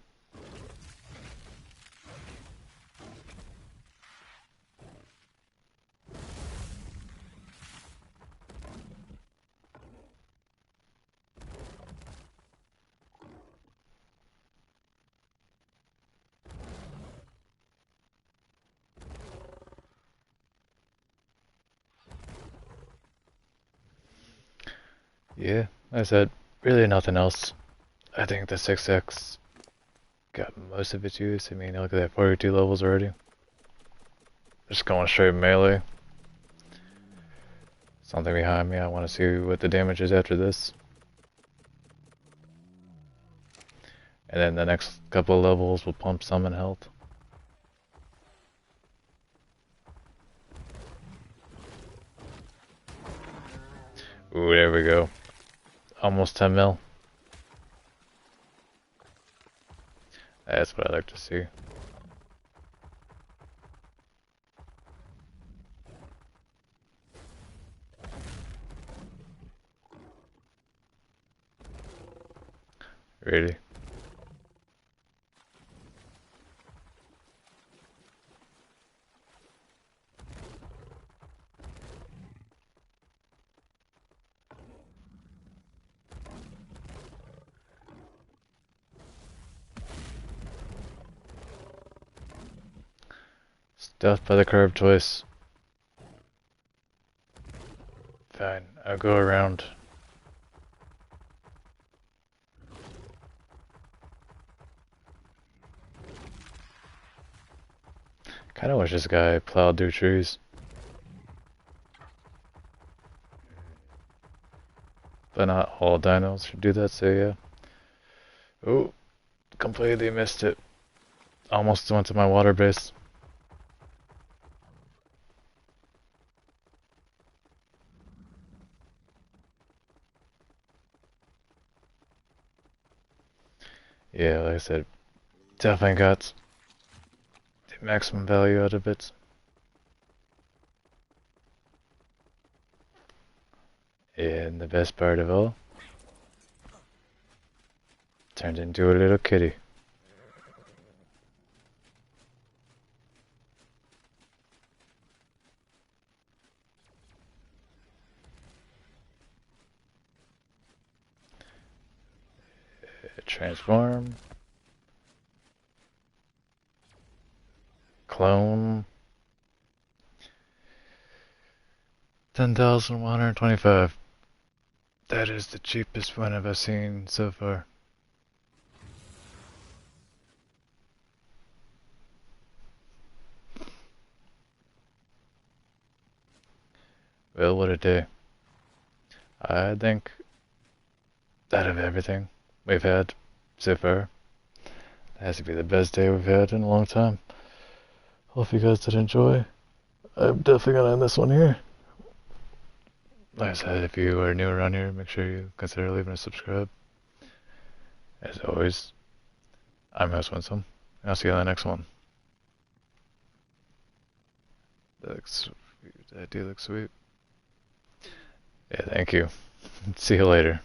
Yeah, like I said, really nothing else. I think the 6X got most of its use. I mean, look at that, 42 levels already. Just going straight melee. Something behind me, I want to see what the damage is after this. And then the next couple of levels will pump some in health. Ooh, there we go. Almost 10 mil. That's what I like to see. Really? Death by the curve twice. Fine, I'll go around. Kinda wish this guy plowed through trees. But not all dinos should do that, so yeah. Oh, completely missed it. Almost went to my water base. Yeah, like I said, definitely got the maximum value out of it. And the best part of all, turned into a little kitty. Transform. Clone. 10,125. That is the cheapest one I've seen so far. Well, what a day. I think out of everything we've had so far, that has to be the best day we've had in a long time. Hope you guys did enjoy. I'm definitely gonna end this one here. Like I said, if you are new around here, make sure you consider leaving a subscribe. As always, I'm House Winsome, and I'll see you on the next one. That do look sweet. Yeah, thank you. See you later.